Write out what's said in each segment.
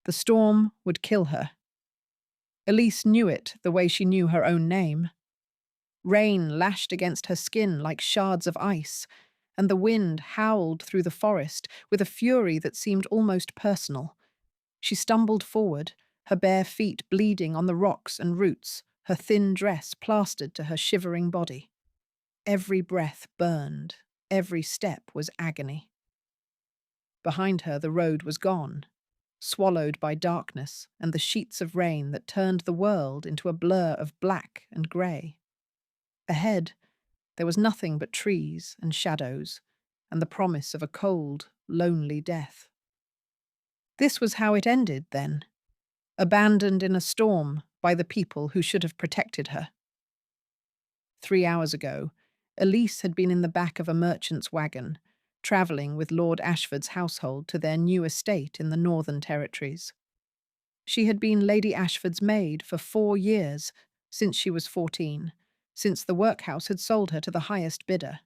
The storm would kill her. Elise knew it the way she knew her own name. Rain lashed against her skin like shards of ice, and the wind howled through the forest with a fury that seemed almost personal. She stumbled forward, her bare feet bleeding on the rocks and roots, her thin dress plastered to her shivering body. Every breath burned, every step was agony. Behind her the road was gone, swallowed by darkness and the sheets of rain that turned the world into a blur of black and grey. Ahead, there was nothing but trees and shadows, and the promise of a cold, lonely death. This was how it ended, then, abandoned in a storm by the people who should have protected her. 3 hours ago, Elise had been in the back of a merchant's wagon, travelling with Lord Ashford's household to their new estate in the Northern Territories. She had been Lady Ashford's maid for 4 years, since she was 14, since the workhouse had sold her to the highest bidder.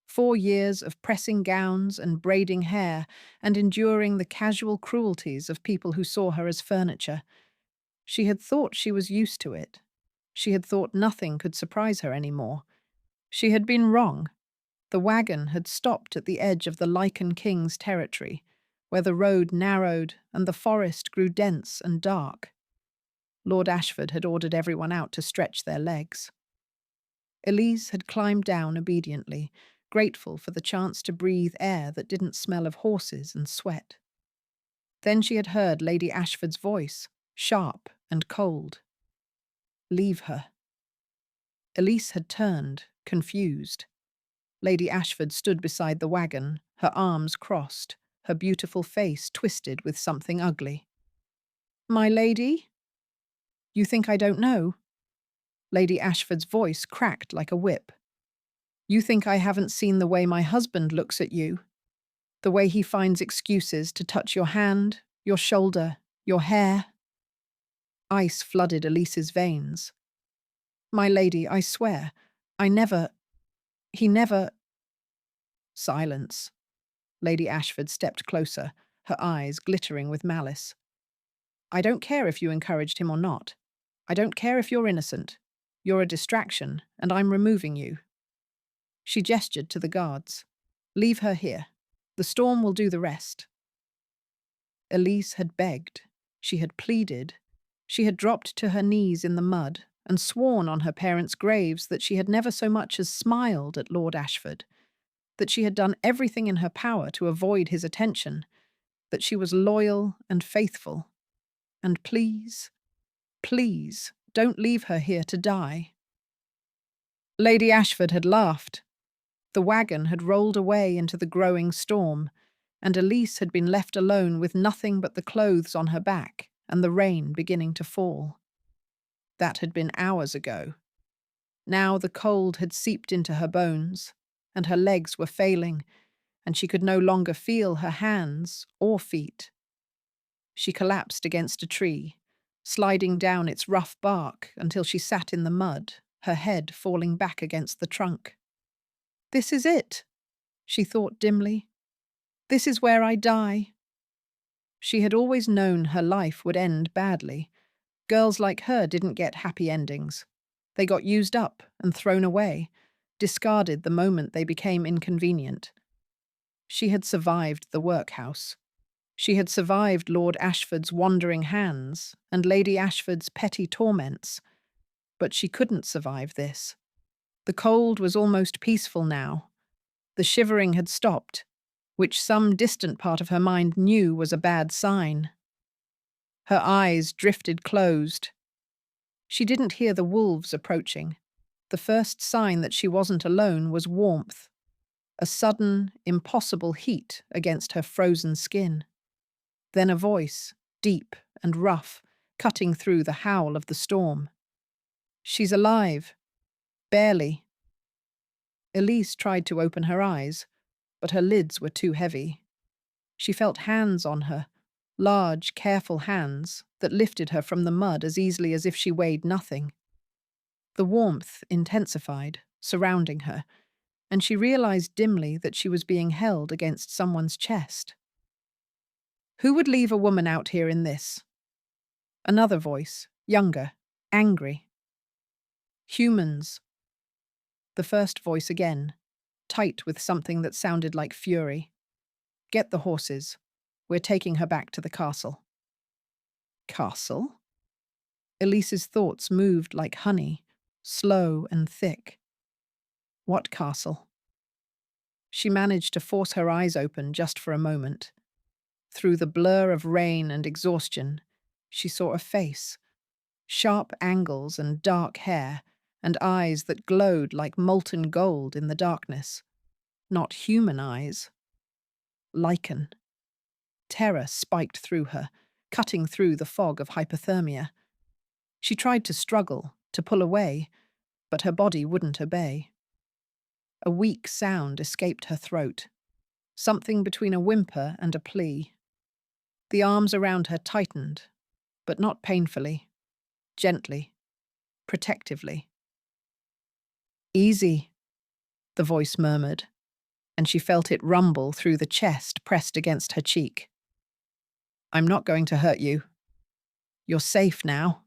4 years of pressing gowns and braiding hair and enduring the casual cruelties of people who saw her as furniture. She had thought she was used to it. She had thought nothing could surprise her anymore. She had been wrong. The wagon had stopped at the edge of the Lycan king's territory, where the road narrowed and the forest grew dense and dark. Lord Ashford had ordered everyone out to stretch their legs. Elise had climbed down obediently, grateful for the chance to breathe air that didn't smell of horses and sweat. Then she had heard Lady Ashford's voice, sharp and cold. Leave her. Elise had turned, confused. Lady Ashford stood beside the wagon, her arms crossed, her beautiful face twisted with something ugly. "My lady? You think I don't know?" Lady Ashford's voice cracked like a whip. "You think I haven't seen the way my husband looks at you? The way he finds excuses to touch your hand, your shoulder, your hair?" Ice flooded Elise's veins. "My lady, I swear, he never—" Silence. Lady Ashford stepped closer, her eyes glittering with malice. "I don't care if you encouraged him or not. I don't care if you're innocent. You're a distraction, and I'm removing you." She gestured to the guards. "Leave her here. The storm will do the rest." Elise had begged. She had pleaded. She had dropped to her knees in the mud and sworn on her parents' graves that she had never so much as smiled at Lord Ashford, that she had done everything in her power to avoid his attention, that she was loyal and faithful. And please, please, don't leave her here to die. Lady Ashford had laughed. The wagon had rolled away into the growing storm, and Elise had been left alone with nothing but the clothes on her back and the rain beginning to fall. That had been hours ago. Now the cold had seeped into her bones, and her legs were failing, and she could no longer feel her hands or feet. She collapsed against a tree, sliding down its rough bark until she sat in the mud, her head falling back against the trunk. "This is it," she thought dimly. "This is where I die." She had always known her life would end badly. Girls like her didn't get happy endings. They got used up and thrown away, discarded the moment they became inconvenient. She had survived the workhouse. She had survived Lord Ashford's wandering hands and Lady Ashford's petty torments. But she couldn't survive this. The cold was almost peaceful now. The shivering had stopped, which some distant part of her mind knew was a bad sign. Her eyes drifted closed. She didn't hear the wolves approaching. The first sign that she wasn't alone was warmth, a sudden, impossible heat against her frozen skin. Then a voice, deep and rough, cutting through the howl of the storm. "She's alive. Barely." Elise tried to open her eyes, but her lids were too heavy. She felt hands on her, large, careful hands that lifted her from the mud as easily as if she weighed nothing. The warmth intensified, surrounding her, and she realized dimly that she was being held against someone's chest. Who would leave a woman out here in this? Another voice, younger, angry. Humans. The first voice again, tight with something that sounded like fury. Get the horses. We're taking her back to the castle. Castle? Elise's thoughts moved like honey, slow and thick. What castle? She managed to force her eyes open just for a moment. Through the blur of rain and exhaustion, she saw a face, sharp angles and dark hair, and eyes that glowed like molten gold in the darkness. Not human eyes. Lycan. Terror spiked through her, cutting through the fog of hypothermia. She tried to struggle, to pull away, but her body wouldn't obey. A weak sound escaped her throat, something between a whimper and a plea. The arms around her tightened, but not painfully, gently, protectively. Easy, the voice murmured, and she felt it rumble through the chest pressed against her cheek. I'm not going to hurt you. You're safe now.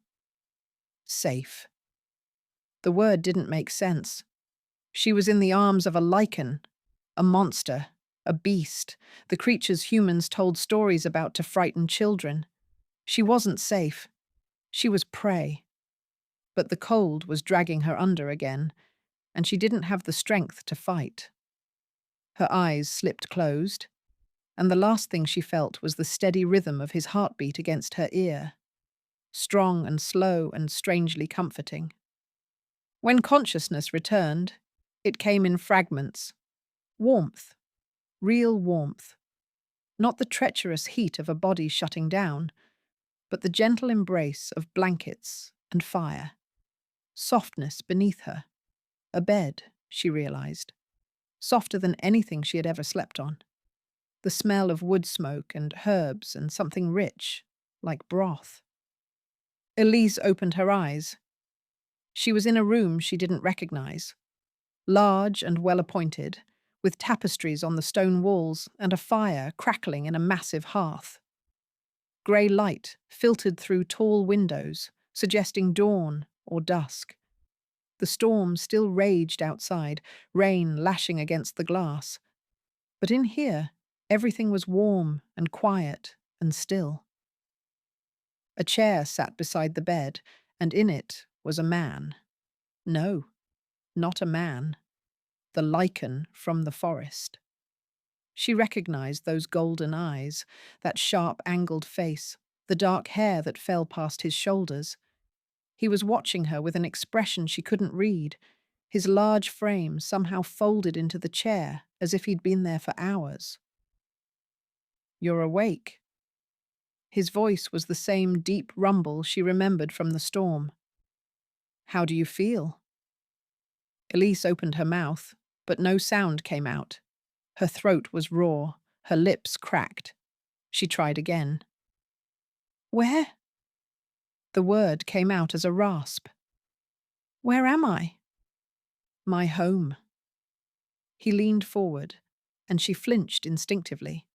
Safe. The word didn't make sense. She was in the arms of a Lycan, a monster, a beast, the creatures humans told stories about to frighten children. She wasn't safe. She was prey. But the cold was dragging her under again, and she didn't have the strength to fight. Her eyes slipped closed, and the last thing she felt was the steady rhythm of his heartbeat against her ear, strong and slow and strangely comforting. When consciousness returned, it came in fragments. Warmth. Real warmth. Not the treacherous heat of a body shutting down, but the gentle embrace of blankets and fire. Softness beneath her. A bed, she realized. Softer than anything she had ever slept on. The smell of wood smoke and herbs and something rich, like broth. Elise opened her eyes. She was in a room she didn't recognize. Large and well-appointed, with tapestries on the stone walls and a fire crackling in a massive hearth. Grey light filtered through tall windows, suggesting dawn or dusk. The storm still raged outside, rain lashing against the glass. But in here, everything was warm and quiet and still. A chair sat beside the bed, and in it was a man. No, not a man. The Lycan from the forest. She recognized those golden eyes, that sharp angled face, the dark hair that fell past his shoulders. He was watching her with an expression she couldn't read, his large frame somehow folded into the chair as if he'd been there for hours. You're awake. His voice was the same deep rumble she remembered from the storm. How do you feel? Elise opened her mouth, but no sound came out. Her throat was raw, her lips cracked. She tried again. Where? The word came out as a rasp. Where am I? My home. He leaned forward, and she flinched instinctively.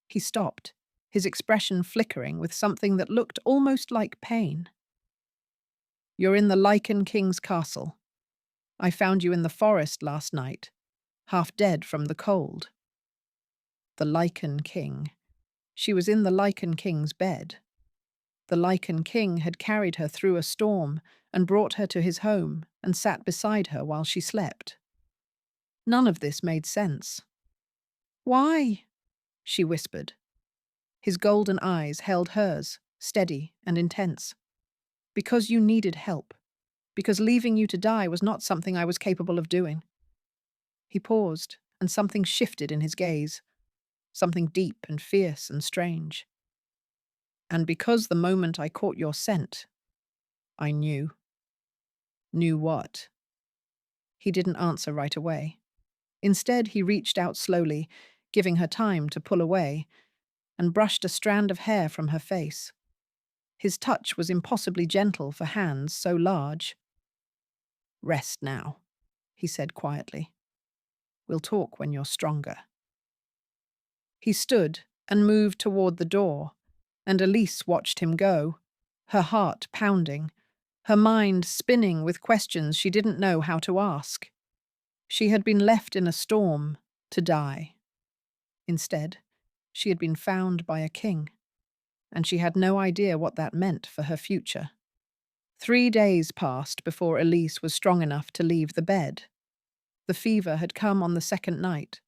He stopped, his expression flickering with something that looked almost like pain. You're in the Lycan King's castle. I found you in the forest last night, half dead from the cold. The Lycan King. She was in the Lycan King's bed. The Lycan King had carried her through a storm and brought her to his home and sat beside her while she slept. None of this made sense. Why? She whispered. His golden eyes held hers, steady and intense. Because you needed help. Because leaving you to die was not something I was capable of doing. He paused, and something shifted in his gaze. Something deep and fierce and strange. And because the moment I caught your scent, I knew. Knew what? He didn't answer right away. Instead, he reached out slowly, giving her time to pull away, and brushed a strand of hair from her face. His touch was impossibly gentle for hands so large. Rest now, he said quietly. We'll talk when you're stronger. He stood, and moved toward the door, and Elise watched him go, her heart pounding, her mind spinning with questions she didn't know how to ask. She had been left in a storm to die. Instead, she had been found by a king, and she had no idea what that meant for her future. 3 days passed before Elise was strong enough to leave the bed. The fever had come on the second night,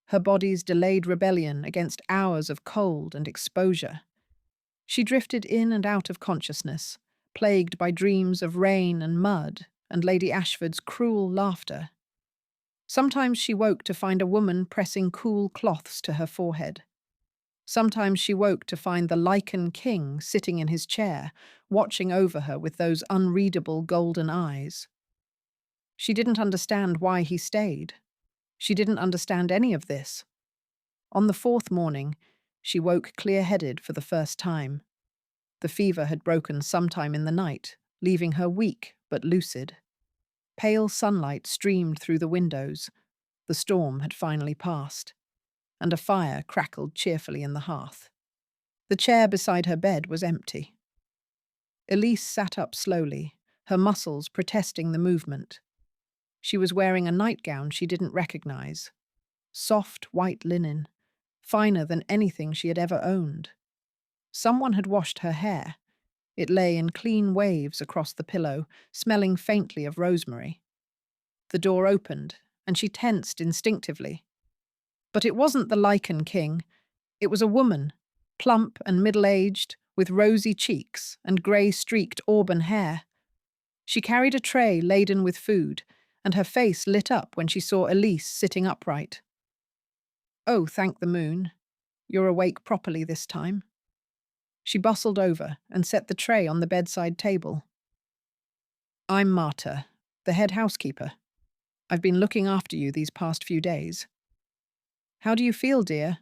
her body's delayed rebellion against hours of cold and exposure. She drifted in and out of consciousness, plagued by dreams of rain and mud and Lady Ashford's cruel laughter. Sometimes she woke to find a woman pressing cool cloths to her forehead. Sometimes she woke to find the Lycan king sitting in his chair, watching over her with those unreadable golden eyes. She didn't understand why he stayed. She didn't understand any of this. On the fourth morning, she woke clear-headed for the first time. The fever had broken sometime in the night, leaving her weak but lucid. Pale sunlight streamed through the windows. The storm had finally passed, and a fire crackled cheerfully in the hearth. The chair beside her bed was empty. Elise sat up slowly, her muscles protesting the movement. She was wearing a nightgown she didn't recognize. Soft white linen, finer than anything she had ever owned. Someone had washed her hair. It lay in clean waves across the pillow, smelling faintly of rosemary. The door opened, and she tensed instinctively. But it wasn't the Lycan king. It was a woman, plump and middle-aged, with rosy cheeks and grey-streaked auburn hair. She carried a tray laden with food, and her face lit up when she saw Elise sitting upright. "Oh, thank the moon. You're awake properly this time." She bustled over and set the tray on the bedside table. "I'm Marta, the head housekeeper. I've been looking after you these past few days. How do you feel, dear?"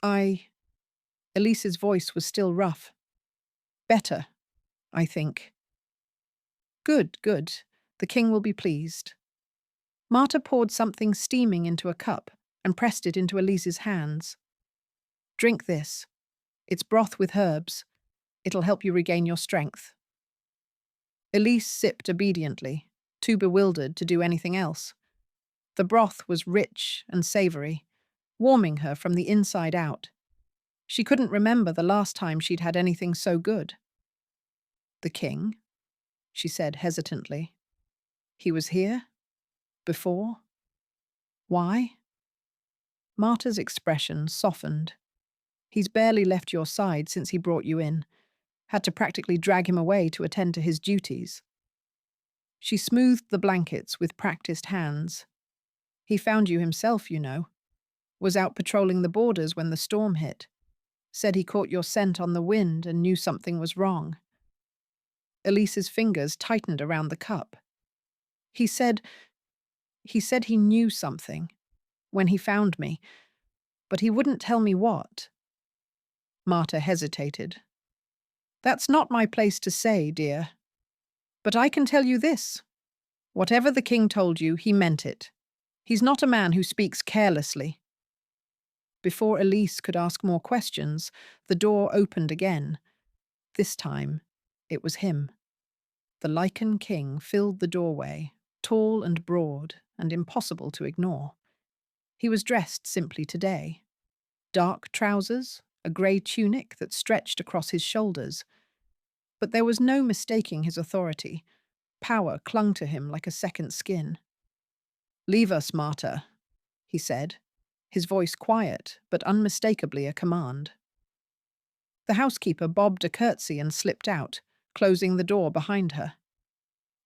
Elise's voice was still rough. "Better, I think." "Good, good. The king will be pleased." Marta poured something steaming into a cup and pressed it into Elise's hands. "Drink this. It's broth with herbs. It'll help you regain your strength." Elise sipped obediently, too bewildered to do anything else. The broth was rich and savoury, warming her from the inside out. She couldn't remember the last time she'd had anything so good. "The king?" she said hesitantly. "He was here? Before? Why?" Marta's expression softened. "He's barely left your side since he brought you in. Had to practically drag him away to attend to his duties." She smoothed the blankets with practiced hands. "He found you himself, you know. Was out patrolling the borders when the storm hit. Said he caught your scent on the wind and knew something was wrong." Elise's fingers tightened around the cup. He said he knew something when he found me, but he wouldn't tell me what." Marta hesitated. "That's not my place to say, dear. But I can tell you this. Whatever the king told you, he meant it. He's not a man who speaks carelessly." Before Elise could ask more questions, the door opened again. This time, it was him. The Lycan king filled the doorway, tall and broad and impossible to ignore. He was dressed simply today. Dark trousers, a grey tunic that stretched across his shoulders. But there was no mistaking his authority. Power clung to him like a second skin. "Leave us, Marta," he said, his voice quiet but unmistakably a command. The housekeeper bobbed a curtsy and slipped out, closing the door behind her.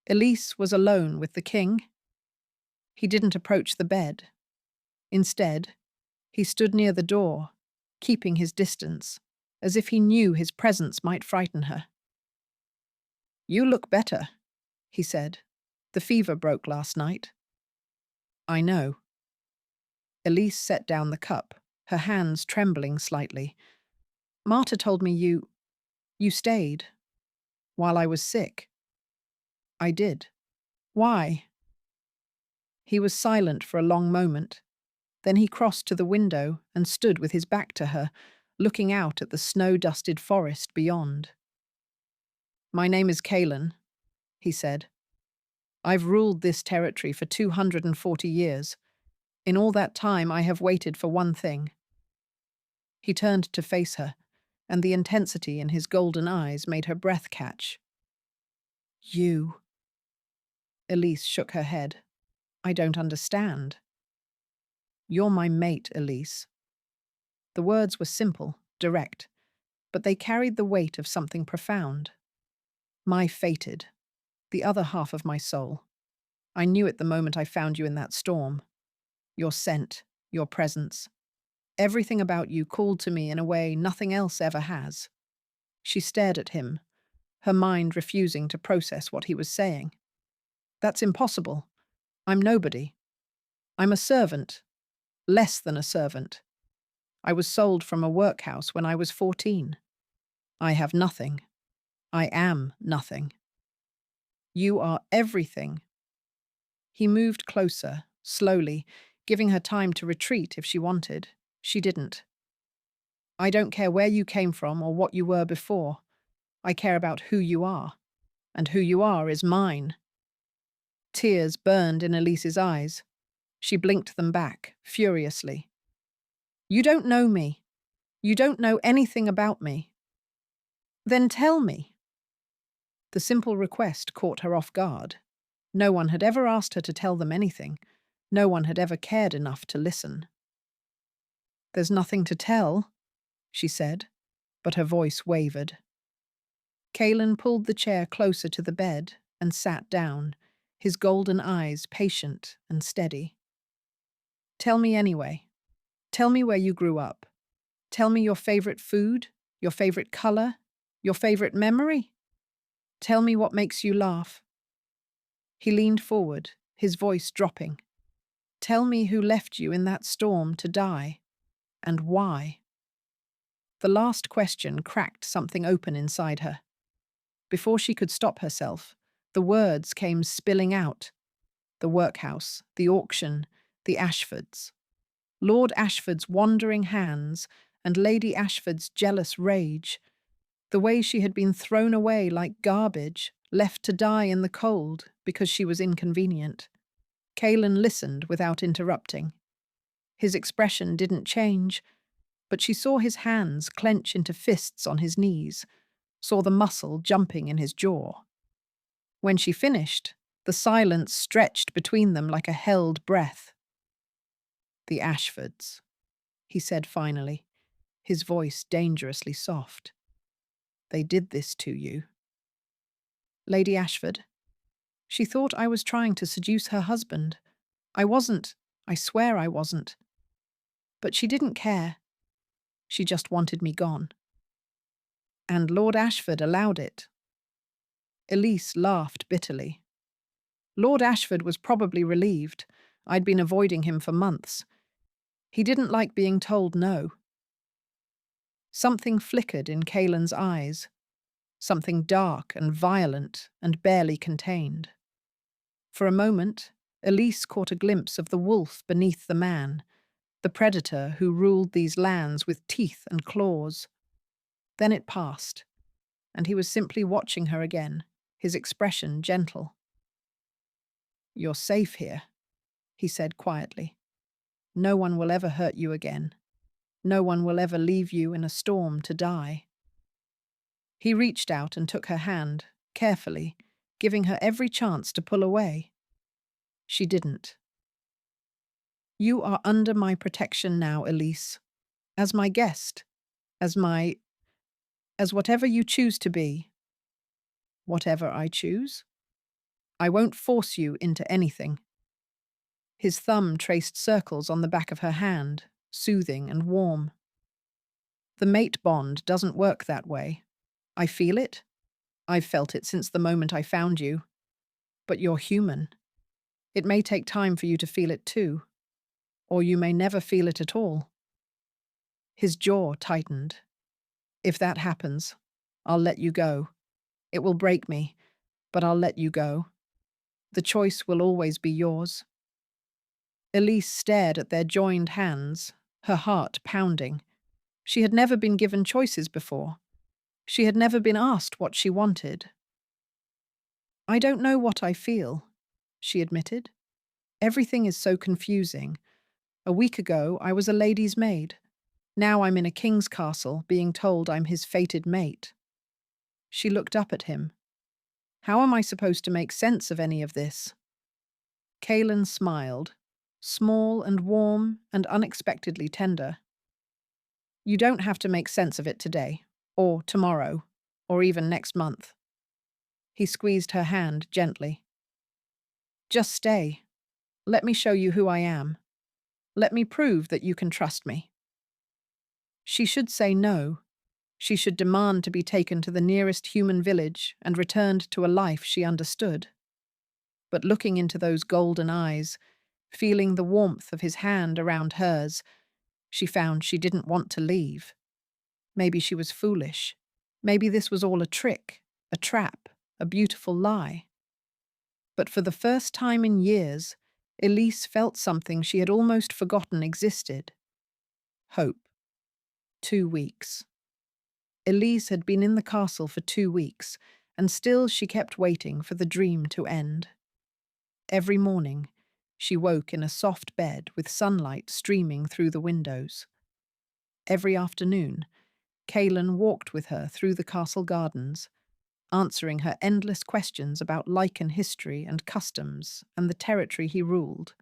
Elise was alone with the king. He didn't approach the bed. Instead, he stood near the door, keeping his distance, as if he knew his presence might frighten her. "You look better," he said. "The fever broke last night." "I know." Elise set down the cup, her hands trembling slightly. "Marta told me you stayed while I was sick." "I did. Why?" He was silent for a long moment. Then he crossed to the window and stood with his back to her, looking out at the snow-dusted forest beyond. "My name is Kalen," he said. "I've ruled this territory for 240 years. In all that time, I have waited for one thing." He turned to face her, and the intensity in his golden eyes made her breath catch. "You." Elise shook her head. "I don't understand." "You're my mate, Elise." The words were simple, direct, but they carried the weight of something profound. My fated, the other half of my soul. I knew it the moment I found you in that storm. Your scent, your presence. Everything about you called to me in a way nothing else ever has. She stared at him, her mind refusing to process what he was saying. "That's impossible. I'm nobody. I'm a servant. Less than a servant. I was sold from a workhouse when I was 14. I have nothing. I am nothing. You are everything." He moved closer, slowly, giving her time to retreat if she wanted. She didn't. "I don't care where you came from or what you were before. I care about who you are. And who you are is mine." Tears burned in Elise's eyes. She blinked them back, furiously. "You don't know me. You don't know anything about me." "Then tell me." The simple request caught her off guard. No one had ever asked her to tell them anything. No one had ever cared enough to listen. "There's nothing to tell," she said, but her voice wavered. Kalen pulled the chair closer to the bed and sat down, his golden eyes patient and steady. "Tell me anyway. Tell me where you grew up. Tell me your favorite food, your favorite color, your favorite memory. Tell me what makes you laugh." He leaned forward, his voice dropping. "Tell me who left you in that storm to die, and why." The last question cracked something open inside her. Before she could stop herself, the words came spilling out. The workhouse, the auction, the Ashfords. Lord Ashford's wandering hands and Lady Ashford's jealous rage. The way she had been thrown away like garbage, left to die in the cold because she was inconvenient. Kalen listened without interrupting. His expression didn't change, but she saw his hands clench into fists on his knees, saw the muscle jumping in his jaw. When she finished, the silence stretched between them like a held breath. "The Ashfords," he said finally, his voice dangerously soft. "They did this to you." "Lady Ashford?" She thought I was trying to seduce her husband. I wasn't. I swear I wasn't. But she didn't care. She just wanted me gone. And Lord Ashford allowed it. Elise laughed bitterly. Lord Ashford was probably relieved. I'd been avoiding him for months. He didn't like being told no. Something flickered in Kalen's eyes. Something dark and violent and barely contained. For a moment, Elise caught a glimpse of the wolf beneath the man, the predator who ruled these lands with teeth and claws. Then it passed, and he was simply watching her again, his expression gentle. "You're safe here," he said quietly. "No one will ever hurt you again. No one will ever leave you in a storm to die." He reached out and took her hand, carefully, giving her every chance to pull away. She didn't. "You are under my protection now, Elise. As my guest. As whatever you choose to be." "Whatever I choose? I won't force you into anything." His thumb traced circles on the back of her hand, soothing and warm. "The mate bond doesn't work that way. I feel it. I've felt it since the moment I found you. But you're human. It may take time for you to feel it too. Or you may never feel it at all." His jaw tightened. "If that happens, I'll let you go. It will break me, but I'll let you go. The choice will always be yours." Elise stared at their joined hands, her heart pounding. She had never been given choices before. She had never been asked what she wanted. "I don't know what I feel," she admitted. "Everything is so confusing. A week ago, I was a lady's maid. Now I'm in a king's castle, being told I'm his fated mate." She looked up at him. "How am I supposed to make sense of any of this?" Kaelan smiled, small and warm and unexpectedly tender. "You don't have to make sense of it today, or tomorrow, or even next month." He squeezed her hand gently. "Just stay. Let me show you who I am. Let me prove that you can trust me." She should say no. She should demand to be taken to the nearest human village and returned to a life she understood. But looking into those golden eyes, feeling the warmth of his hand around hers, she found she didn't want to leave. Maybe she was foolish. Maybe this was all a trick, a trap, a beautiful lie. But for the first time in years, Elise felt something she had almost forgotten existed. Hope. 2 weeks. Elise had been in the castle for 2 weeks, and still she kept waiting for the dream to end. Every morning, she woke in a soft bed with sunlight streaming through the windows. Every afternoon, Kaelan walked with her through the castle gardens, answering her endless questions about Lycan history and customs and the territory he ruled.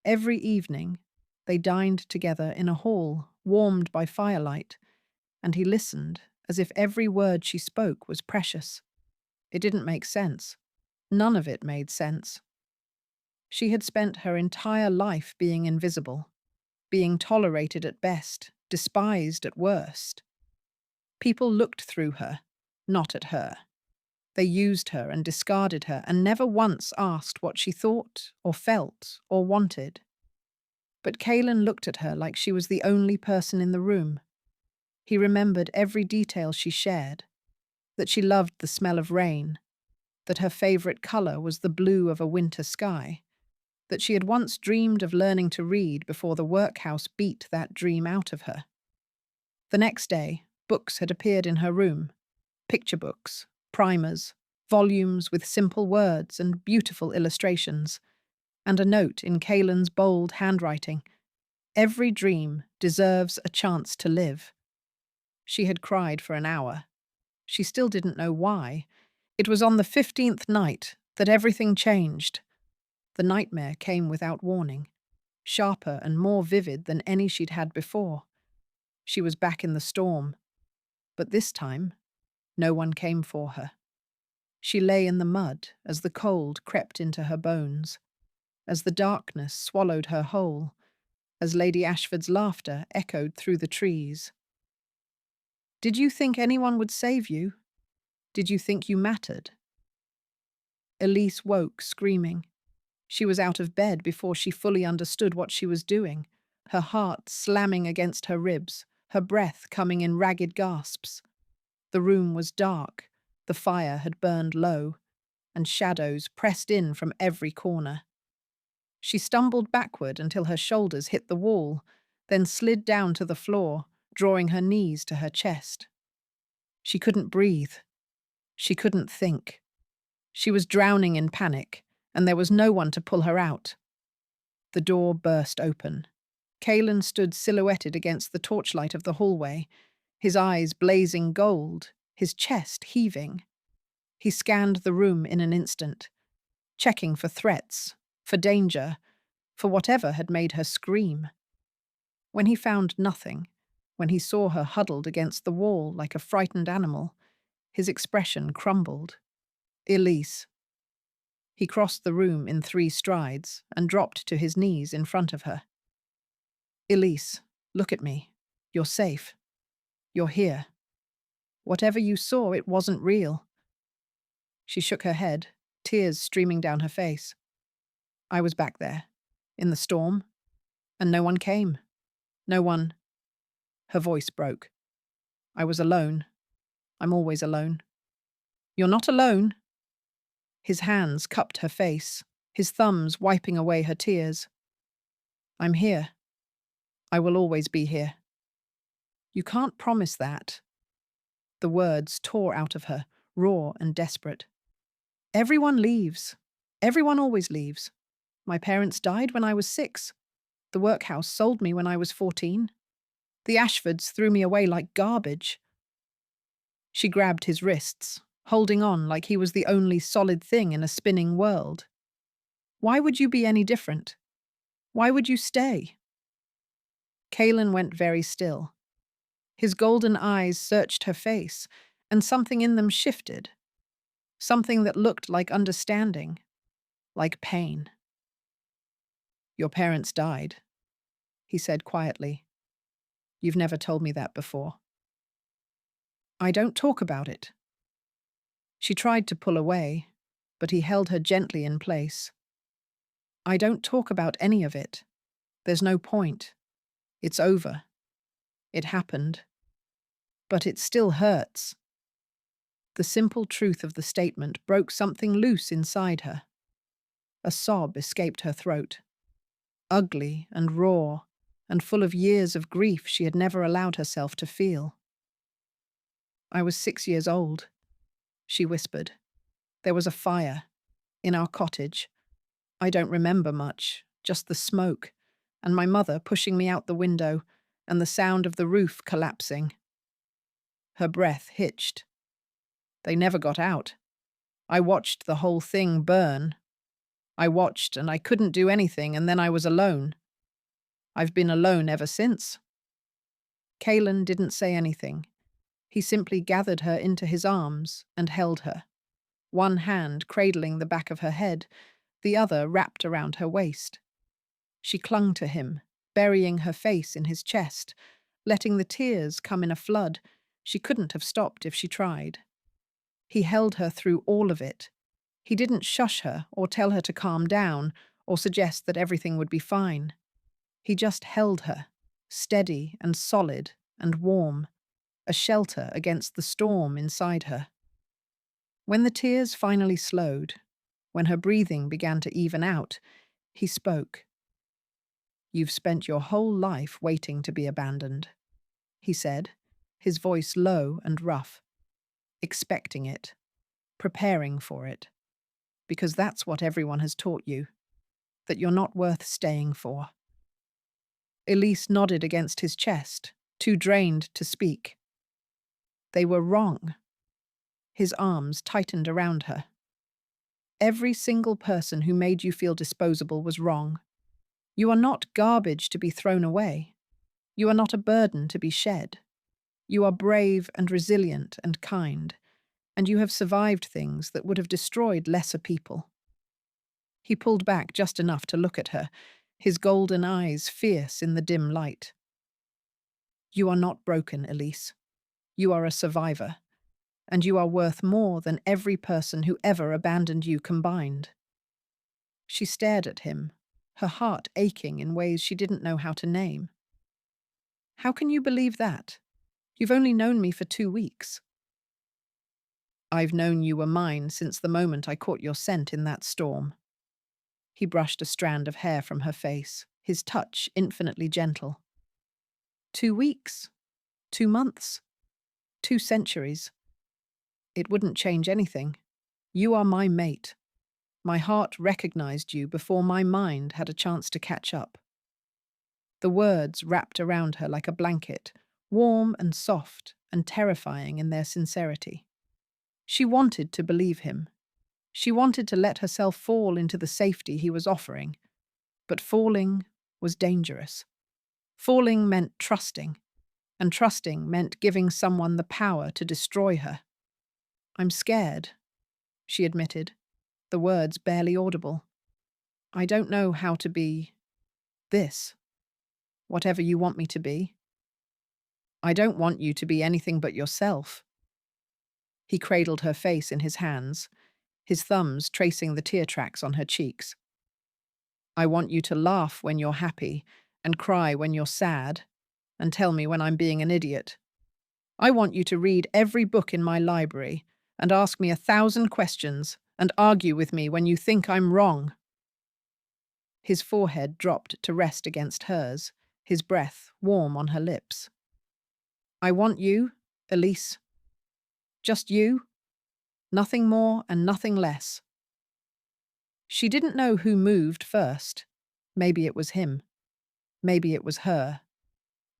Every evening, they dined together in a hall warmed by firelight, and he listened as if every word she spoke was precious. It didn't make sense. None of it made sense. She had spent her entire life being invisible, being tolerated at best, despised at worst. People looked through her, not at her. They used her and discarded her and never once asked what she thought or felt or wanted. But Kaelan looked at her like she was the only person in the room. He remembered every detail she shared, that she loved the smell of rain, that her favourite colour was the blue of a winter sky, that she had once dreamed of learning to read before the workhouse beat that dream out of her. The next day, books had appeared in her room, picture books, primers, volumes with simple words and beautiful illustrations, and a note in Kaelan's bold handwriting: "Every dream deserves a chance to live." She had cried for an hour. She still didn't know why. It was on the 15th night that everything changed. The nightmare came without warning, sharper and more vivid than any she'd had before. She was back in the storm, but this time, no one came for her. She lay in the mud as the cold crept into her bones, as the darkness swallowed her whole, as Lady Ashford's laughter echoed through the trees. "Did you think anyone would save you? Did you think you mattered?" Elise woke, screaming. She was out of bed before she fully understood what she was doing, her heart slamming against her ribs, her breath coming in ragged gasps. The room was dark, the fire had burned low, and shadows pressed in from every corner. She stumbled backward until her shoulders hit the wall, then slid down to the floor, drawing her knees to her chest. She couldn't breathe. She couldn't think. She was drowning in panic, and there was no one to pull her out. The door burst open. Kaelan stood silhouetted against the torchlight of the hallway, his eyes blazing gold, his chest heaving. He scanned the room in an instant, checking for threats, for danger, for whatever had made her scream. When he found nothing, when he saw her huddled against the wall like a frightened animal, his expression crumbled. "Elise." He crossed the room in 3 strides and dropped to his knees in front of her. "Elise, look at me. You're safe. You're here. Whatever you saw, it wasn't real." She shook her head, tears streaming down her face. "I was back there, in the storm, and no one came. No one—" Her voice broke. "I was alone. I'm always alone." "You're not alone." His hands cupped her face, his thumbs wiping away her tears. I'm here. I will always be here. You can't promise that. The words tore out of her, raw and desperate. Everyone leaves. Everyone always leaves. My parents died when I was 6. The workhouse sold me when I was 14. The Ashfords threw me away like garbage. She grabbed his wrists, holding on like he was the only solid thing in a spinning world. Why would you be any different? Why would you stay? Kaelin went very still. His golden eyes searched her face, and something in them shifted. Something that looked like understanding, like pain. Your parents died, he said quietly. You've never told me that before. I don't talk about it. She tried to pull away, but he held her gently in place. I don't talk about any of it. There's no point. It's over. It happened. But it still hurts. The simple truth of the statement broke something loose inside her. A sob escaped her throat. Ugly and raw, and full of years of grief she had never allowed herself to feel. I was 6 years old, she whispered. There was a fire in our cottage. I don't remember much, just the smoke, and my mother pushing me out the window, and the sound of the roof collapsing. Her breath hitched. They never got out. I watched the whole thing burn. I watched and I couldn't do anything, and then I was alone. I've been alone ever since. Kaelin didn't say anything. He simply gathered her into his arms and held her, one hand cradling the back of her head, the other wrapped around her waist. She clung to him, burying her face in his chest, letting the tears come in a flood. She couldn't have stopped if she tried. He held her through all of it. He didn't shush her or tell her to calm down or suggest that everything would be fine. He just held her, steady and solid and warm, a shelter against the storm inside her. When the tears finally slowed, when her breathing began to even out, he spoke. You've spent your whole life waiting to be abandoned, he said, his voice low and rough. Expecting it, preparing for it, because that's what everyone has taught you, that you're not worth staying for. Elise nodded against his chest, too drained to speak. They were wrong. His arms tightened around her. Every single person who made you feel disposable was wrong. You are not garbage to be thrown away. You are not a burden to be shed. You are brave and resilient and kind, and you have survived things that would have destroyed lesser people. He pulled back just enough to look at her, his golden eyes fierce in the dim light. You are not broken, Elise. You are a survivor, and you are worth more than every person who ever abandoned you combined. She stared at him, her heart aching in ways she didn't know how to name. How can you believe that? You've only known me for 2 weeks. I've known you were mine since the moment I caught your scent in that storm. He brushed a strand of hair from her face, his touch infinitely gentle. 2 weeks, 2 months, 2 centuries. It wouldn't change anything. You are my mate. My heart recognized you before my mind had a chance to catch up. The words wrapped around her like a blanket, warm and soft and terrifying in their sincerity. She wanted to believe him. She wanted to let herself fall into the safety he was offering. But falling was dangerous. Falling meant trusting, and trusting meant giving someone the power to destroy her. I'm scared, she admitted, the words barely audible. I don't know how to be this, whatever you want me to be. I don't want you to be anything but yourself. He cradled her face in his hands, his thumbs tracing the tear tracks on her cheeks. I want you to laugh when you're happy and cry when you're sad, and tell me when I'm being an idiot. I want you to read every book in my library and ask me 1,000 questions and argue with me when you think I'm wrong. His forehead dropped to rest against hers, his breath warm on her lips. I want you, Elise. Just you. Nothing more and nothing less. She didn't know who moved first. Maybe it was him. Maybe it was her.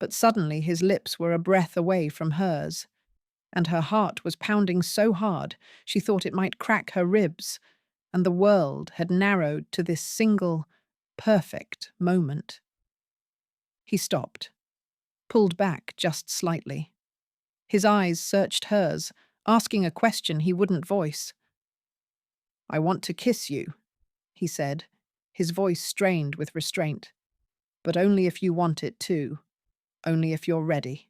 But suddenly his lips were a breath away from hers, and her heart was pounding so hard she thought it might crack her ribs, and the world had narrowed to this single, perfect moment. He stopped, pulled back just slightly. His eyes searched hers, asking a question he wouldn't voice. I want to kiss you, he said, his voice strained with restraint. But only if you want it too. Only if you're ready.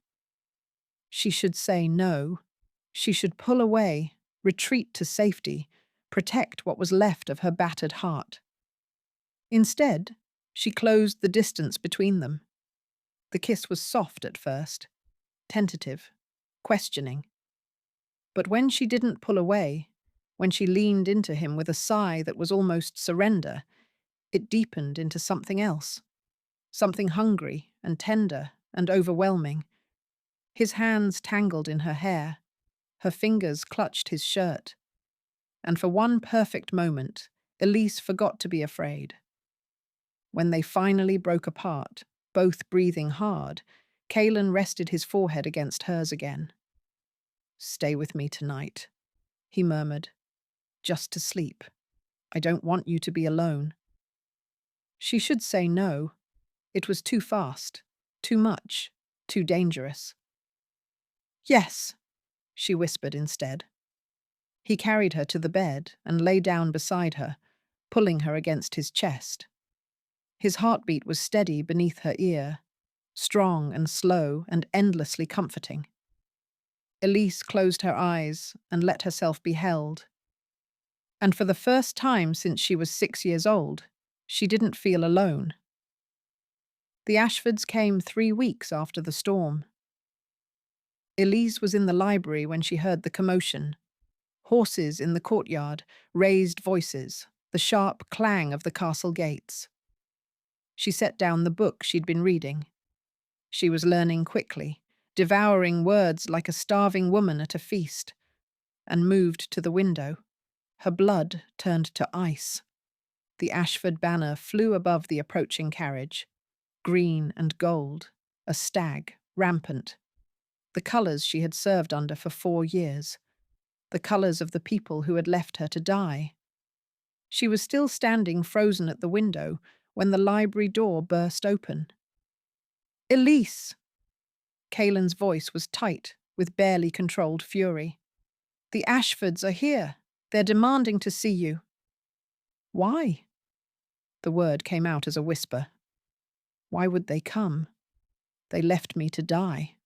She should say no. She should pull away, retreat to safety, protect what was left of her battered heart. Instead, she closed the distance between them. The kiss was soft at first, tentative, questioning. But when she didn't pull away, when she leaned into him with a sigh that was almost surrender, it deepened into something else, something hungry and tender and overwhelming. His hands tangled in her hair, her fingers clutched his shirt. And for one perfect moment, Elise forgot to be afraid. When they finally broke apart, both breathing hard, Kalen rested his forehead against hers again. Stay with me tonight, he murmured. Just to sleep. I don't want you to be alone. She should say no. It was too fast, too much, too dangerous. Yes, she whispered instead. He carried her to the bed and lay down beside her, pulling her against his chest. His heartbeat was steady beneath her ear, strong and slow and endlessly comforting. Elise closed her eyes and let herself be held. And for the first time since she was 6 years old, she didn't feel alone. The Ashfords came 3 weeks after the storm. Elise was in the library when she heard the commotion. Horses in the courtyard, raised voices, the sharp clang of the castle gates. She set down the book she'd been reading. She was learning quickly, devouring words like a starving woman at a feast, and moved to the window. Her blood turned to ice. The Ashford banner flew above the approaching carriage, green and gold, a stag, rampant. The colours she had served under for 4 years. The colours of the people who had left her to die. She was still standing frozen at the window when the library door burst open. Elise! Kalen's voice was tight, with barely controlled fury. The Ashfords are here. They're demanding to see you. Why? The word came out as a whisper. Why would they come? They left me to die.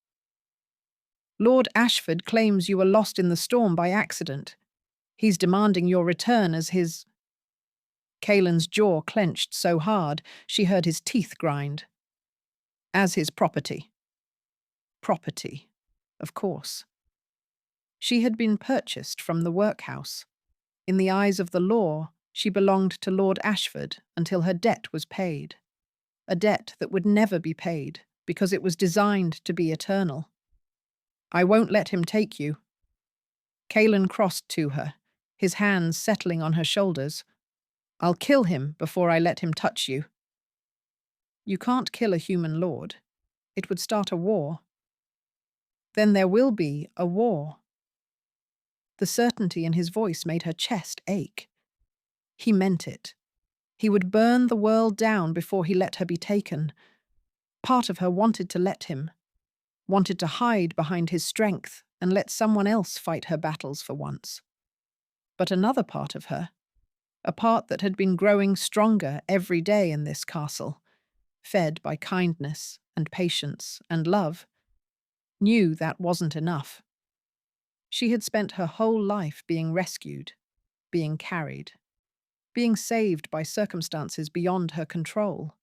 Lord Ashford claims you were lost in the storm by accident. He's demanding your return as his... Kalen's jaw clenched so hard she heard his teeth grind. As his property. Property, of course. She had been purchased from the workhouse. In the eyes of the law, she belonged to Lord Ashford until her debt was paid. A debt that would never be paid because it was designed to be eternal. I won't let him take you. Kalen crossed to her, his hands settling on her shoulders. I'll kill him before I let him touch you. You can't kill a human lord. It would start a war. Then there will be a war. The certainty in his voice made her chest ache. He meant it. He would burn the world down before he let her be taken. Part of her wanted to let him, wanted to hide behind his strength and let someone else fight her battles for once. But another part of her, a part that had been growing stronger every day in this castle, fed by kindness and patience and love, knew that wasn't enough. She had spent her whole life being rescued, being carried, being saved by circumstances beyond her control.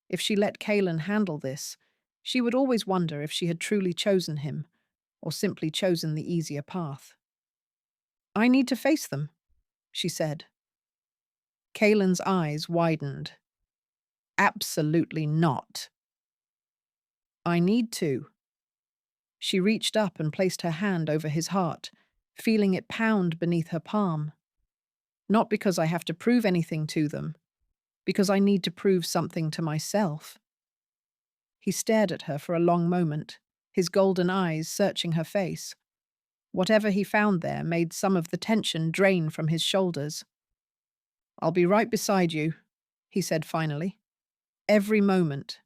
If she let Kalen handle this, she would always wonder if she had truly chosen him, or simply chosen the easier path. I need to face them, she said. Kalen's eyes widened. Absolutely not. I need to. She reached up and placed her hand over his heart, feeling it pound beneath her palm. Not because I have to prove anything to them, because I need to prove something to myself. He stared at her for a long moment, his golden eyes searching her face. Whatever he found there made some of the tension drain from his shoulders. "I'll be right beside you," he said finally. "Every moment.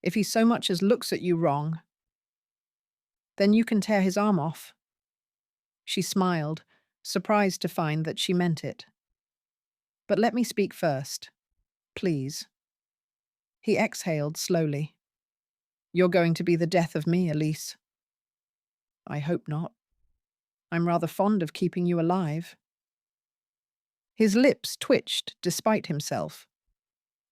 If he so much as looks at you wrong, then you can tear his arm off." She smiled, surprised to find that she meant it. "But let me speak first, please." He exhaled slowly. "You're going to be the death of me, Elise." "I hope not. I'm rather fond of keeping you alive." His lips twitched despite himself.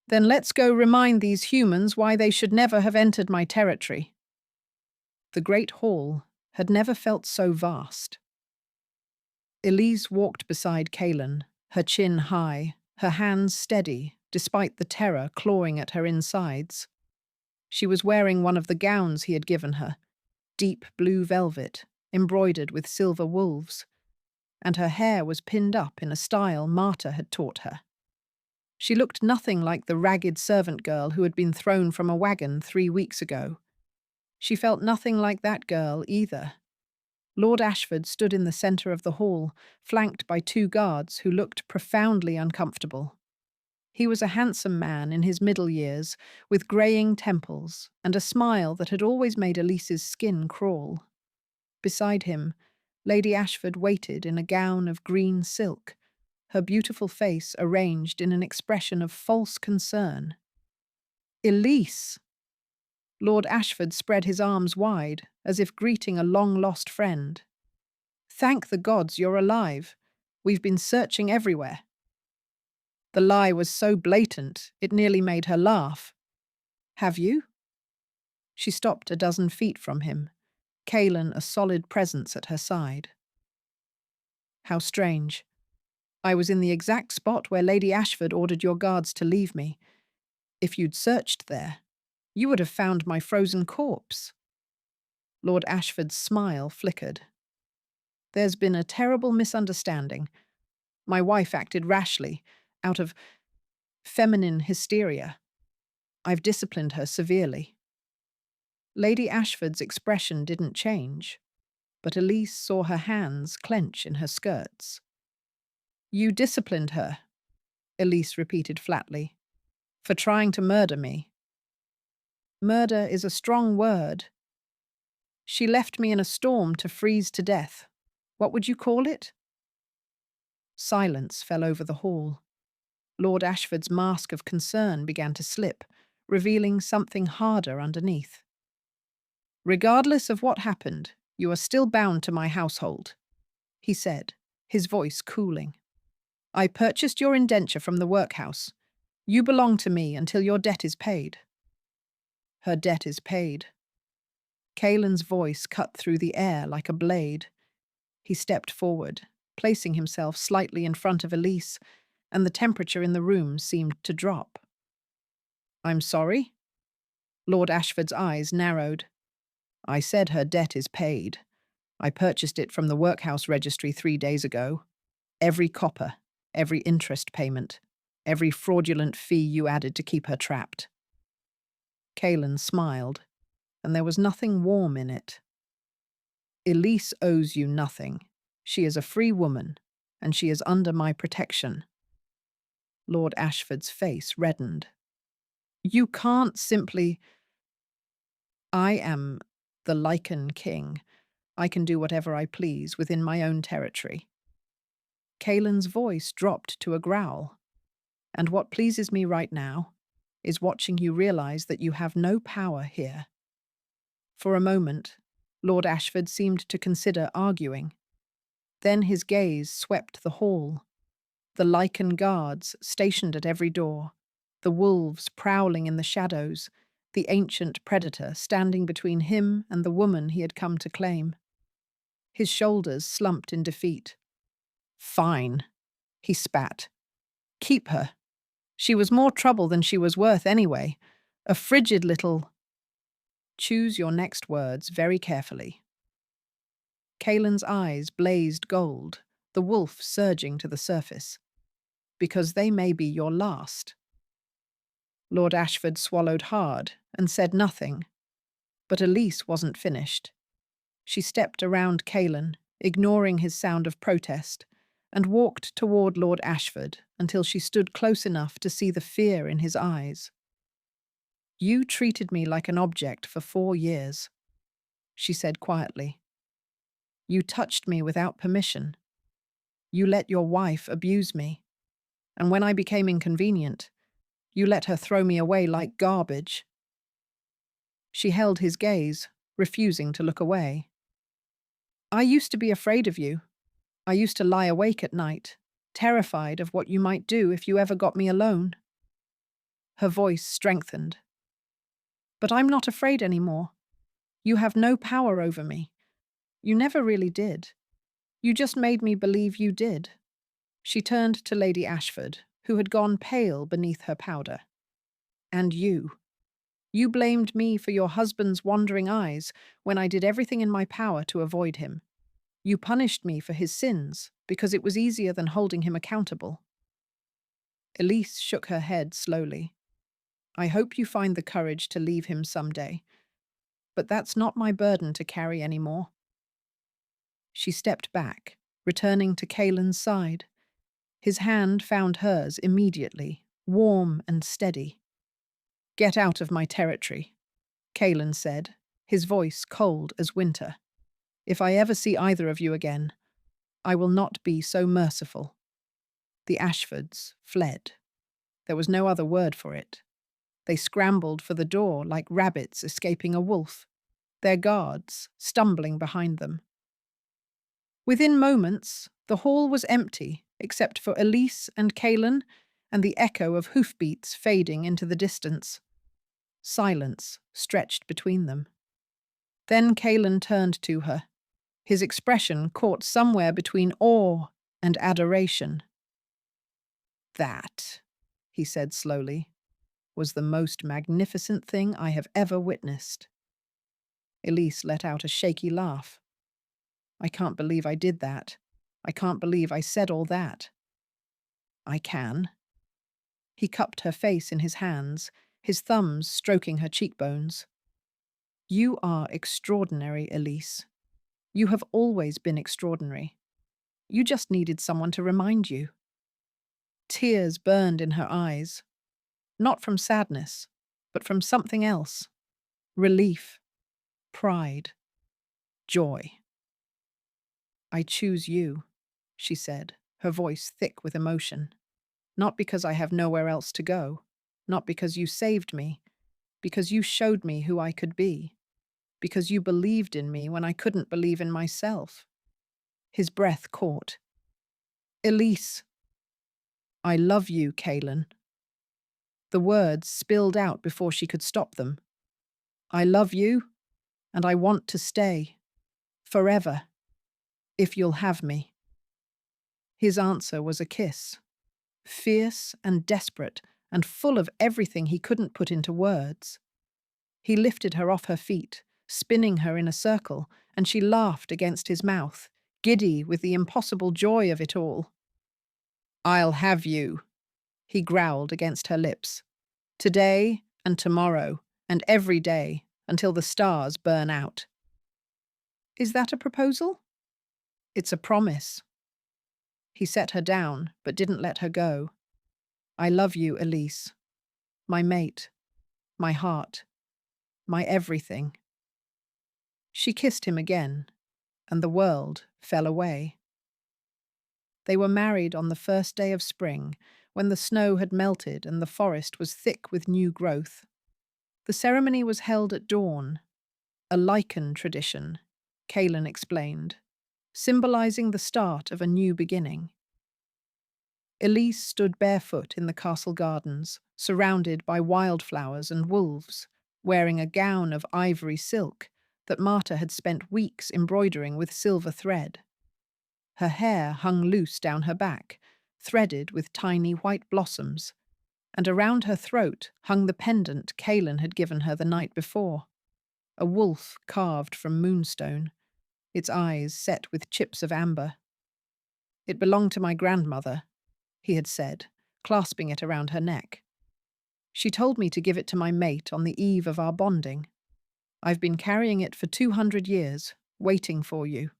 "Then let's go remind these humans why they should never have entered my territory." The great hall had never felt so vast. Elise walked beside Kaelan, her chin high, her hands steady, despite the terror clawing at her insides. She was wearing one of the gowns he had given her, deep blue velvet, embroidered with silver wolves, and her hair was pinned up in a style Marta had taught her. She looked nothing like the ragged servant girl who had been thrown from a wagon 3 weeks ago. She felt nothing like that girl either. Lord Ashford stood in the centre of the hall, flanked by 2 guards who looked profoundly uncomfortable. He was a handsome man in his middle years, with greying temples and a smile that had always made Elise's skin crawl. Beside him, Lady Ashford waited in a gown of green silk, her beautiful face arranged in an expression of false concern. "Elise!" Lord Ashford spread his arms wide, as if greeting a long-lost friend. "Thank the gods you're alive. We've been searching everywhere." The lie was so blatant, it nearly made her laugh. "Have you?" She stopped a dozen feet from him, Kaelan a solid presence at her side. "How strange. I was in the exact spot where Lady Ashford ordered your guards to leave me. If you'd searched there, you would have found my frozen corpse." Lord Ashford's smile flickered. "There's been a terrible misunderstanding. My wife acted rashly, out of feminine hysteria. I've disciplined her severely." Lady Ashford's expression didn't change, but Elise saw her hands clench in her skirts. "You disciplined her," Elise repeated flatly, "for trying to murder me." "Murder is a strong word. She left me in a storm to freeze to death. What would you call it?" Silence fell over the hall. Lord Ashford's mask of concern began to slip, revealing something harder underneath. "Regardless of what happened, you are still bound to my household," he said, his voice cooling. "I purchased your indenture from the workhouse. You belong to me until your debt is paid." "Her debt is paid." Kaelan's voice cut through the air like a blade. He stepped forward, placing himself slightly in front of Elise, and the temperature in the room seemed to drop. "I'm sorry?" Lord Ashford's eyes narrowed. "I said her debt is paid. I purchased it from the workhouse registry 3 days ago. Every copper, every interest payment, every fraudulent fee you added to keep her trapped." Kaelan smiled, and there was nothing warm in it. "Elise owes you nothing. She is a free woman, and she is under my protection." Lord Ashford's face reddened. "You can't simply—" "I am the Lycan king. I can do whatever I please within my own territory." Kaelan's voice dropped to a growl. "And what pleases me right now is watching you realize that you have no power here." For a moment, Lord Ashford seemed to consider arguing. Then his gaze swept the hall. The Lycan guards stationed at every door, the wolves prowling in the shadows, the ancient predator standing between him and the woman he had come to claim. His shoulders slumped in defeat. "Fine," he spat. "Keep her. She was more trouble than she was worth anyway. A frigid little— Choose your next words very carefully. Kaelin's eyes blazed gold, the wolf surging to the surface. Because they may be your last. Lord Ashford swallowed hard and said nothing, but Elise wasn't finished. She stepped around Kaelin, ignoring his sound of protest, and walked toward Lord Ashford until she stood close enough to see the fear in his eyes. "You treated me like an object for 4 years," she said quietly. "You touched me without permission. You let your wife abuse me. And when I became inconvenient, you let her throw me away like garbage." She held his gaze, refusing to look away. "I used to be afraid of you. I used to lie awake at night, terrified of what you might do if you ever got me alone." Her voice strengthened. "But I'm not afraid anymore. You have no power over me. You never really did. You just made me believe you did." She turned to Lady Ashford, who had gone pale beneath her powder. "And you. You blamed me for your husband's wandering eyes when I did everything in my power to avoid him. You punished me for his sins because it was easier than holding him accountable." Elise shook her head slowly. "I hope you find the courage to leave him someday. But that's not my burden to carry anymore." She stepped back, returning to Kaelin's side. His hand found hers immediately, warm and steady. "Get out of my territory," Kaelin said, his voice cold as winter. "If I ever see either of you again, I will not be so merciful." The Ashfords fled. There was no other word for it. They scrambled for the door like rabbits escaping a wolf, their guards stumbling behind them. Within moments, the hall was empty except for Elise and Kaelin and the echo of hoofbeats fading into the distance. Silence stretched between them. Then Kaelin turned to her, his expression caught somewhere between awe and adoration. "That," he said slowly, "was the most magnificent thing I have ever witnessed." Elise let out a shaky laugh. "I can't believe I did that. I can't believe I said all that." "I can." He cupped her face in his hands, his thumbs stroking her cheekbones. "You are extraordinary, Elise. You have always been extraordinary. You just needed someone to remind you." Tears burned in her eyes, not from sadness, but from something else. Relief, pride, joy. "I choose you," she said, her voice thick with emotion. "Not because I have nowhere else to go, not because you saved me, because you showed me who I could be, because you believed in me when I couldn't believe in myself." His breath caught. "Elise." "I love you, Kaelin." The words spilled out before she could stop them. "I love you, and I want to stay. Forever. If you'll have me." His answer was a kiss. Fierce and desperate, and full of everything he couldn't put into words. He lifted her off her feet, spinning her in a circle, and she laughed against his mouth, giddy with the impossible joy of it all. "I'll have you," he growled against her lips. "Today and tomorrow and every day until the stars burn out." "Is that a proposal?" "It's a promise." He set her down, but didn't let her go. "I love you, Elise. My mate, my heart, my everything." She kissed him again, and the world fell away. They were married on the first day of spring, when the snow had melted and the forest was thick with new growth. The ceremony was held at dawn, a Lycan tradition, Kaelin explained, symbolizing the start of a new beginning. Elise stood barefoot in the castle gardens, surrounded by wildflowers and wolves, wearing a gown of ivory silk that Marta had spent weeks embroidering with silver thread. Her hair hung loose down her back, threaded with tiny white blossoms, and around her throat hung the pendant Kaelin had given her the night before, a wolf carved from moonstone, its eyes set with chips of amber. "It belonged to my grandmother," he had said, clasping it around her neck. "She told me to give it to my mate on the eve of our bonding. I've been carrying it for 200 years, waiting for you."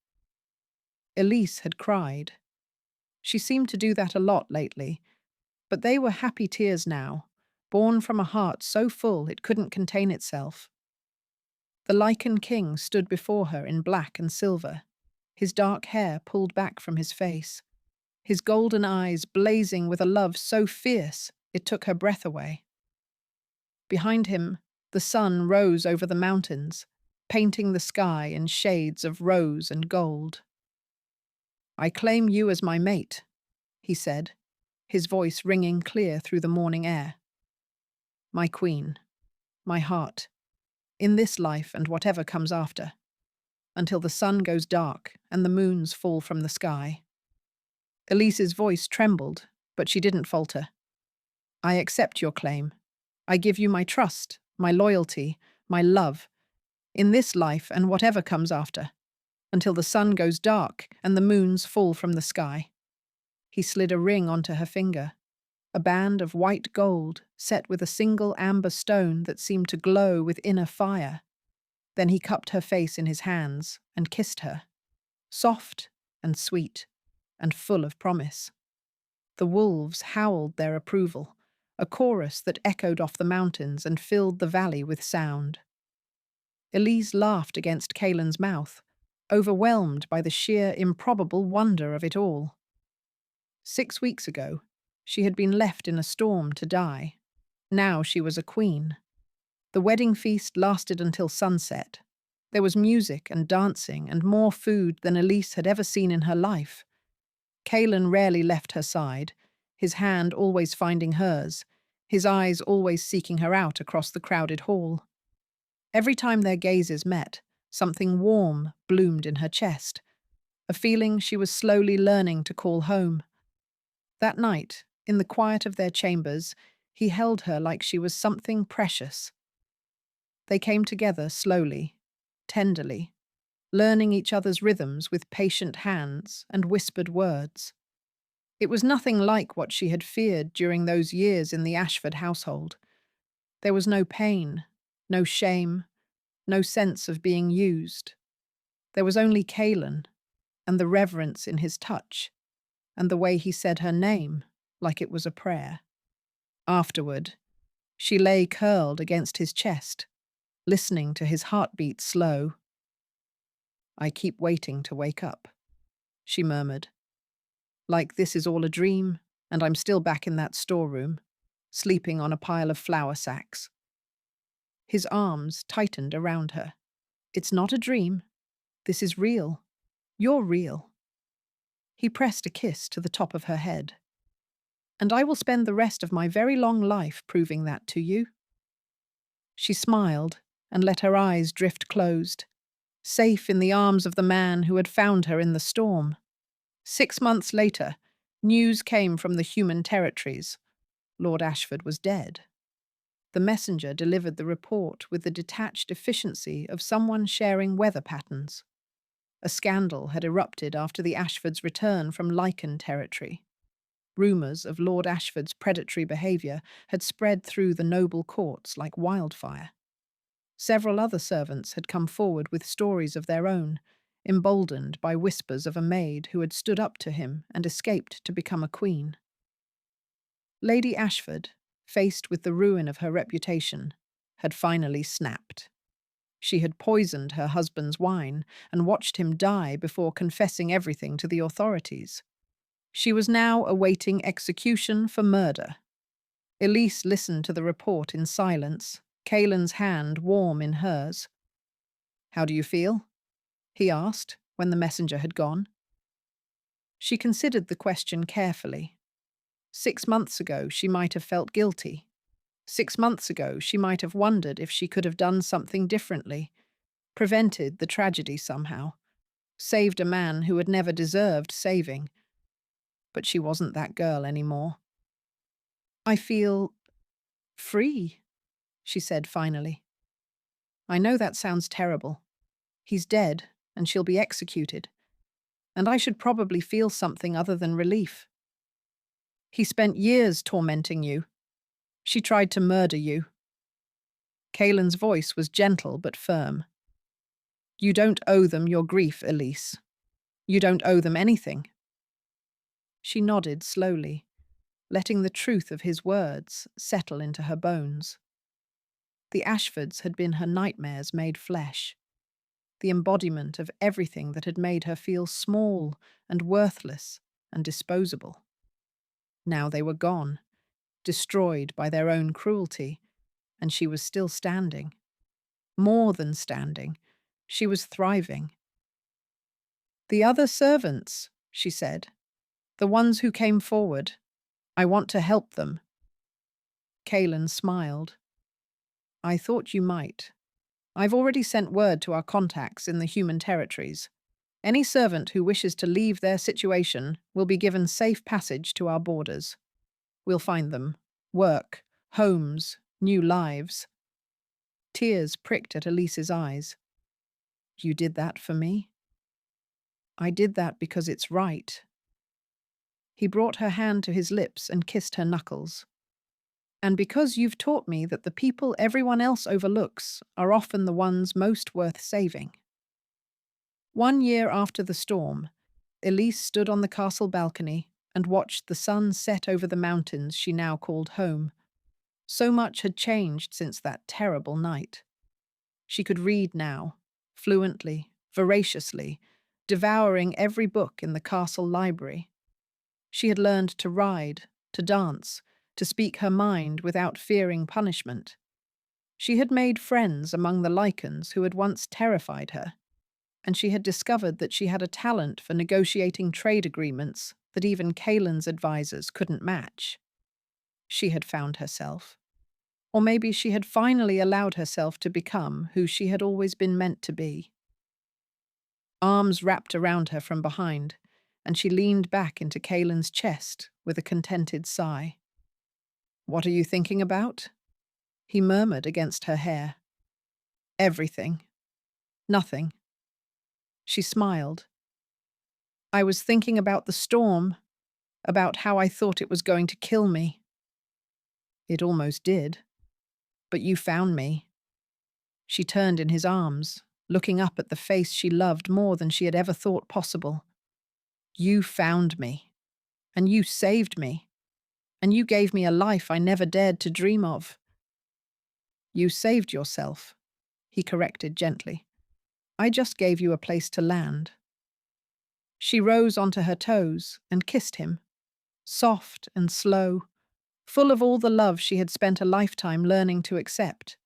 Elise had cried. She seemed to do that a lot lately, but they were happy tears now, born from a heart so full it couldn't contain itself. The Lycan king stood before her in black and silver, his dark hair pulled back from his face, his golden eyes blazing with a love so fierce it took her breath away. Behind him, the sun rose over the mountains, painting the sky in shades of rose and gold. "I claim you as my mate," he said, his voice ringing clear through the morning air. "My queen, my heart, in this life and whatever comes after, until the sun goes dark and the moons fall from the sky." Elise's voice trembled, but she didn't falter. "I accept your claim. I give you my trust, my loyalty, my love, in this life and whatever comes after, until the sun goes dark and the moons fall from the sky." He slid a ring onto her finger, a band of white gold set with a single amber stone that seemed to glow with inner fire. Then he cupped her face in his hands and kissed her, soft and sweet and full of promise. The wolves howled their approval, a chorus that echoed off the mountains and filled the valley with sound. Elise laughed against Kaelin's mouth, overwhelmed by the sheer improbable wonder of it all. 6 weeks ago, she had been left in a storm to die. Now she was a queen. The wedding feast lasted until sunset. There was music and dancing and more food than Elise had ever seen in her life. Kaelin rarely left her side, his hand always finding hers, his eyes always seeking her out across the crowded hall. Every time their gazes met, something warm bloomed in her chest, a feeling she was slowly learning to call home. That night, in the quiet of their chambers, he held her like she was something precious. They came together slowly, tenderly, learning each other's rhythms with patient hands and whispered words. It was nothing like what she had feared during those years in the Ashford household. There was no pain, no shame, no sense of being used. There was only Kaelin, and the reverence in his touch, and the way he said her name like it was a prayer. Afterward, she lay curled against his chest, listening to his heartbeat slow. "I keep waiting to wake up," she murmured. "Like this is all a dream, and I'm still back in that storeroom, sleeping on a pile of flour sacks." His arms tightened around her. "It's not a dream. This is real. You're real." He pressed a kiss to the top of her head. "And I will spend the rest of my very long life proving that to you." She smiled and let her eyes drift closed, safe in the arms of the man who had found her in the storm. 6 months later, news came from the human territories. Lord Ashford was dead. The messenger delivered the report with the detached efficiency of someone sharing weather patterns. A scandal had erupted after the Ashfords' return from Lycan territory. Rumours of Lord Ashford's predatory behaviour had spread through the noble courts like wildfire. Several other servants had come forward with stories of their own, emboldened by whispers of a maid who had stood up to him and escaped to become a queen. Lady Ashford, faced with the ruin of her reputation, had finally snapped. She had poisoned her husband's wine and watched him die before confessing everything to the authorities. She was now awaiting execution for murder. Elise listened to the report in silence, Kaelin's hand warm in hers. "How do you feel?" he asked when the messenger had gone. She considered the question carefully. 6 months ago, she might have felt guilty. 6 months ago, she might have wondered if she could have done something differently, prevented the tragedy somehow, saved a man who had never deserved saving. But she wasn't that girl anymore. "I feel Free, she said finally. I know that sounds terrible. He's dead, and she'll be executed. And I should probably feel something other than relief. He spent years tormenting you. She tried to murder you. Kaelin's voice was gentle but firm. You don't owe them your grief, Elise. You don't owe them anything. She nodded slowly, letting the truth of his words settle into her bones. The Ashfords had been her nightmares made flesh, the embodiment of everything that had made her feel small and worthless and disposable. Now they were gone, destroyed by their own cruelty, and she was still standing. More than standing, she was thriving. The other servants, she said, the ones who came forward, I want to help them. Kaelin smiled. I thought you might. I've already sent word to our contacts in the human territories. Any servant who wishes to leave their situation will be given safe passage to our borders. We'll find them. Work, homes, new lives. Tears pricked at Elise's eyes. You did that for me? I did that because it's right. He brought her hand to his lips and kissed her knuckles. And because you've taught me that the people everyone else overlooks are often the ones most worth saving. 1 year after the storm, Elise stood on the castle balcony and watched the sun set over the mountains she now called home. So much had changed since that terrible night. She could read now, fluently, voraciously, devouring every book in the castle library. She had learned to ride, to dance, to speak her mind without fearing punishment. She had made friends among the Lycans who had once terrified her, and she had discovered that she had a talent for negotiating trade agreements that even Kaelin's advisors couldn't match. She had found herself. Or maybe she had finally allowed herself to become who she had always been meant to be. Arms wrapped around her from behind, and she leaned back into Kaelin's chest with a contented sigh. What are you thinking about? He murmured against her hair. Everything. Nothing. She smiled. I was thinking about the storm, about how I thought it was going to kill me. It almost did. But you found me. She turned in his arms, looking up at the face she loved more than she had ever thought possible. You found me. And you saved me. And you gave me a life I never dared to dream of. You saved yourself, he corrected gently. I just gave you a place to land. She rose onto her toes and kissed him, soft and slow, full of all the love she had spent a lifetime learning to accept.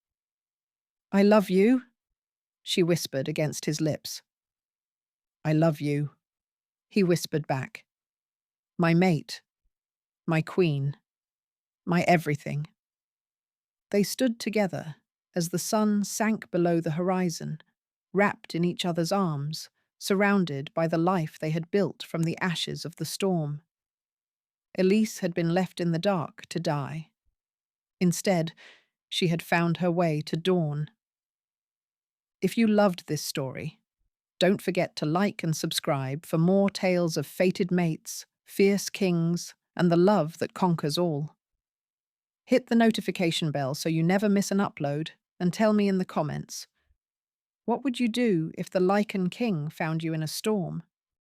I love you, she whispered against his lips. I love you, he whispered back. My mate, my queen, my everything. They stood together as the sun sank below the horizon, wrapped in each other's arms, surrounded by the life they had built from the ashes of the storm. Elise had been left in the dark to die. Instead, she had found her way to dawn. If you loved this story, don't forget to like and subscribe for more tales of fated mates, fierce kings, and the love that conquers all. Hit the notification bell so you never miss an upload, and tell me in the comments, what would you do if the Lycan king found you in a storm?